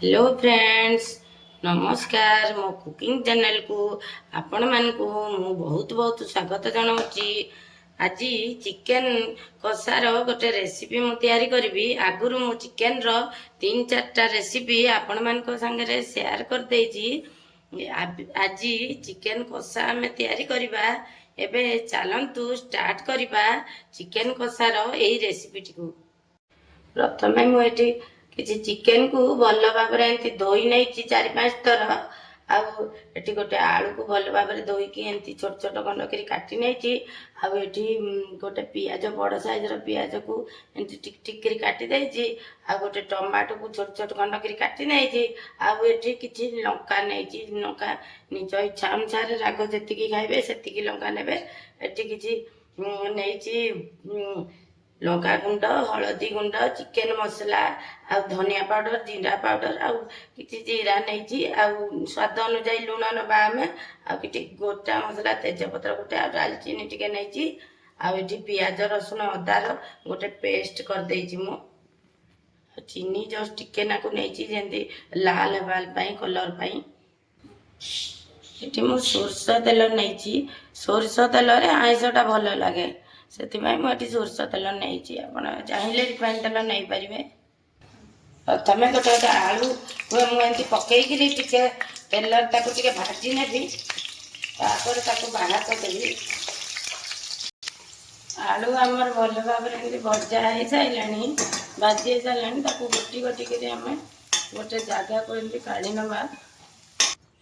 Hello friends, नमस्कार। मो cooking channel को आपण मानकु मु बहुत बहुत स्वागत जनाऊँगी। आज चिकेन कषार गोटे रेसिपी मु तैयारी करी। आगुरु मु चिकेन रो 3-4टा रेसिपी आपण मानक संगे शेयर कर देजी। आज चिकेन कषा आम तैयारी करबा। एबे चलंतु स्टार्ट करबा चिकेन कषार एई रेसिपी को। प्रथमे मुझे किसी चिकेन को भल भाव धोई नहीं 4-5 थर। आठी गोटे आलू को भल भाव धोईकी एमती छोट छोट खंड कर काटी नहीं। आठी गोटे पियाज बड़ साइज पियाज को एमती टिक टिक कर काटी देछि। गोटे टमाटो को छोट छोट खंड कर काटी नहीं। आठी किसी लंका नहीं, लंका निज इच्छा अनुसार राग जी खाइबे से लंका ने। किसी नहीं लंका गुंड, हलदी गुंड, चिकेन मसला, धनिया पाउडर, जीरा पाउडर, किसी जीरा नहीं, स्वाद अनुजाई लुण नवा आम, कि गोटा मसला तेजपत्र गोटे, डालचीनी टिके नहीं। आठी पियाज रसुण अदार गोटे पेस्ट कर देछि मु। चीनी जस्ट टिके नाकु नहीं जमी लाल हवा कलर पाई। ये सोरष तेल नहीं, सोरष तेल आईषटा भल लगे से मुझे सोरष तेल नहीं। आप चाहिए रिफाइन तेल नहीं पारे। प्रथम गोटे गोटे आलू मुझे पकईकि टे तेल टे भाजी नेबी। बाहर करदेवी। आलू आमर भल भाव भजा हो सारे, भाजी हो सारे। गोटी गोटी कर गोटे जगह को एमती काढ़ी नवा।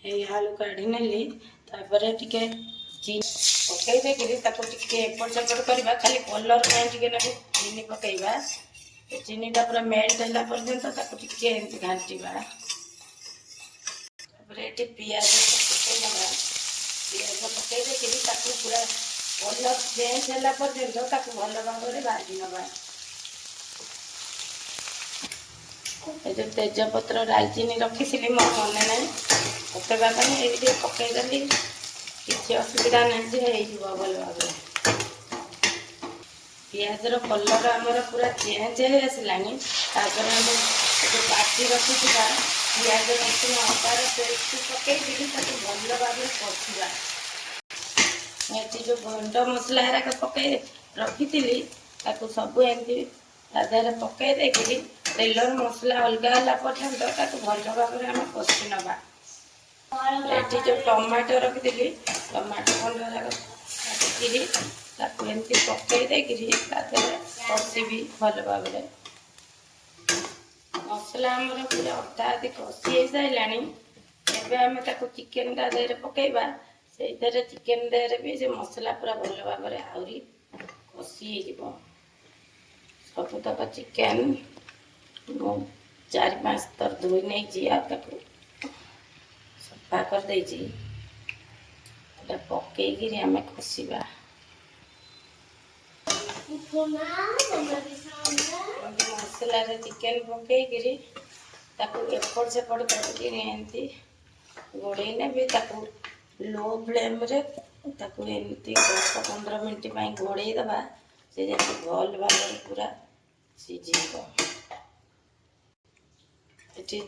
ये आलू काढ़ी नेली टे चीनी पकई देकरी एपट सेपट करवा। खाली कलर टे चीनी पकईवा। चीनीटा पूरा मेल्ट है पर्यंत टे घाटा। ये पियाज पकईना। पियाज पकई देकरी पूरा कलर चेंज है पर्यंत भल भाव भाजी नवा। ये जो तेजपत्र डालचीनी रखी मोर मन ना पकड़ापी ये पकईदेली। किसी असुविधा नहीं भल भाव। पियाजर कलर आमर पूरा चेंज हो आसला। बाटी रखी पियाज रसुण अदार पेस्ट पकईकि भल भाव कषा। ये जो गुंड मसला हेराक पकई रखी सब एमती तादेह पकई देकरी तेलर मसला अलगा है पर्यंत भल भाव आम कषि नवा। ये जो टमाटो रखी टमाटो खंड काटिकी एमती पकई देकरी कषि भल भाव। मसला आमर पूरा अधा अधी कषि हो सारे। एवं आम चिकेन देहरे पकईबा। से चिकेन देहरे भी से मसला पूरा भल भाव आहरी कषि हो। सबतक चिकेन 4-5 थर धोई नहीं सफा कर देछि। पकईकि आम कषा। मसला चिकेन पकईकि एपट सेपट करती गोड़े ने लो फ्लेम रे एमती 10-15 मिनट घोड़े दबा। से भल भाव पूरा सीझ।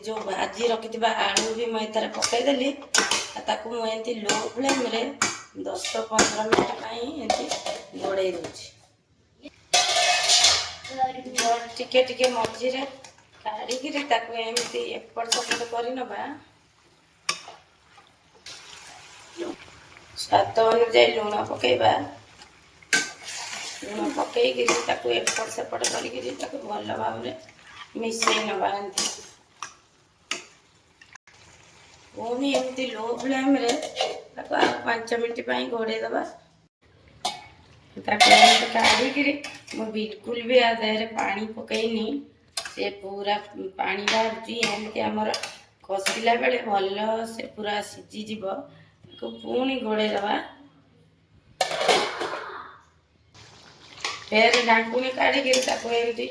जो भाजी रखी आलू भी मुझे पकईदेली। मुझे लो फ्लेम रे 10-15 मिनट घोड़े दूसरी। टिके टिके मझीरे काढ़ी एमती एपट सेपट कर नवा। स्वाद अनुजाई लुण पकईबा। लुण पकईकि एपट सेपट कर भल भाव मिसई नवा। पुणी एमती लो फ्लेम रे 5 मिनट घोड़े दबा। काढ़ी बिल्कुल भी आधे पानी पकईनी। से पूरा पानी बाहर एमती आमर कषिला बेले भल से पूरा सीझी पुणी घोड़े दबा। फिर ढाकुणी काढ़ी एमती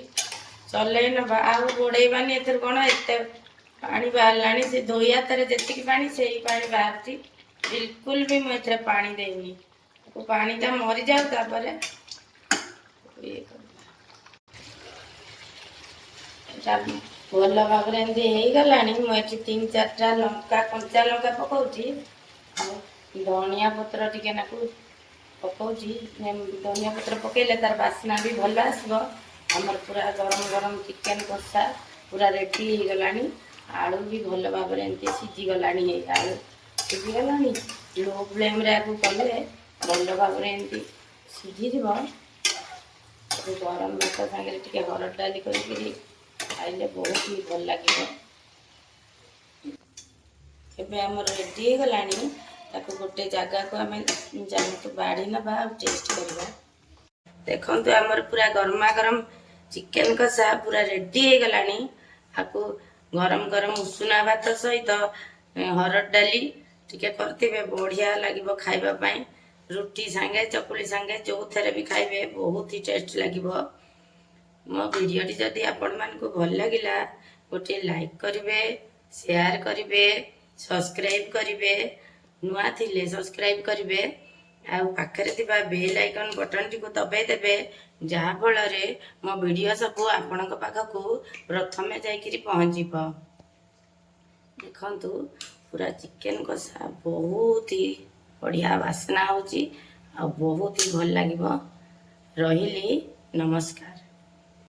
चल नवा। गोड़ेबानी एथर कौन एत पानी बाहर से धोई हाथ जी पानी से पानी बाहर। बिल्कुल भी मुझे पानी देनी। पानीटा मरी जाऊ ଭଲ ଭାବରେ ଏମିତି ହେଇଗଲାଣି। ମୁଁ ଏଠି 3-4ଟା ଲଙ୍କା, କଞ୍ଚା ଲଙ୍କା ପକାଉଛି ଆଉ ଧନିଆ ପତ୍ର ଟିକେ ନାକୁ ପକାଉଛି। ଧନିଆ ପତ୍ର ପକାଇଲେ ତାର ବାସ୍ନା ବି ଭଲ ଆସିବ। ଆମର ପୁରା ଗରମ ଗରମ ଚିକେନ୍ କଷା ପୁରା ରେଡ଼ି ହେଇଗଲାଣି। ଆଳୁ ବି ଭଲ ଭାବରେ ଏମିତି ସିଝିଗଲାଣି। ଆଳୁ ସିଝିଗଲାଣି। ଲୋ ଫ୍ଲେମ୍ରେ ଆକୁ କଲେ ଭଲ ଭାବରେ ଏମିତି ସିଝିଯିବ। ଗରମ ଭାତ ସାଙ୍ଗରେ ଟିକେ ହରଡ଼ ଡାଲି କରିକିରି ଖାଇଲେ ବହୁତ ହି ଭଲ ଲାଗିବ। ଏବେ ଆମର ରେଡ଼ି ହେଇଗଲାଣି। ତାକୁ ଗୋଟେ ଜାଗାକୁ ଆମେ ଯାଆନ୍ତୁ ବାଢ଼ି ନେବା ଆଉ ଟେଷ୍ଟ କରିବା। ଦେଖନ୍ତୁ ଆମର ପୁରା ଗରମା ଗରମ ଚିକେନ୍ କଷା ପୁରା ରେଡ଼ି ହେଇଗଲାଣି। ଆକୁ ଗରମ ଗରମ ଉଷୁନା ଭାତ ସହିତ ହରଡ଼ ଡାଲି ଟିକେ କରିଥିବେ, ବଢ଼ିଆ ଲାଗିବ ଖାଇବା ପାଇଁ। ରୁଟି ସାଙ୍ଗେ, ଚକୁଳି ସାଙ୍ଗେ ଯେଉଁଥିରେ ବି ଖାଇବେ ବହୁତ ହି ଟେଷ୍ଟ ଲାଗିବ। ମୋ ଭିଡ଼ିଓଟି ଯଦି ଆପଣମାନଙ୍କୁ ଭଲ ଲାଗିଲା ଗୋଟିଏ ଲାଇକ୍ କରିବେ, ସେୟାର କରିବେ, ସବସ୍କ୍ରାଇବ୍ କରିବେ। ନୂଆ ଥିଲେ ସବସ୍କ୍ରାଇବ୍ କରିବେ ଆଉ ପାଖରେ ଥିବା ବେଲ୍ ଆଇକନ୍ ବଟନ୍ଟିକୁ ଦବାଇ ଦେବେ, ଯାହାଫଳରେ ମୋ ଭିଡ଼ିଓ ସବୁ ଆପଣଙ୍କ ପାଖକୁ ପ୍ରଥମେ ଯାଇକିରି ପହଞ୍ଚିବ। ଦେଖନ୍ତୁ ପୁରା ଚିକେନ୍ କଷା ବହୁତ ହି ବଢ଼ିଆ ବାସ୍ନା ହେଉଛି ଆଉ ବହୁତ ହି ଭଲ ଲାଗିବ। ରହିଲି, ନମସ୍କାର।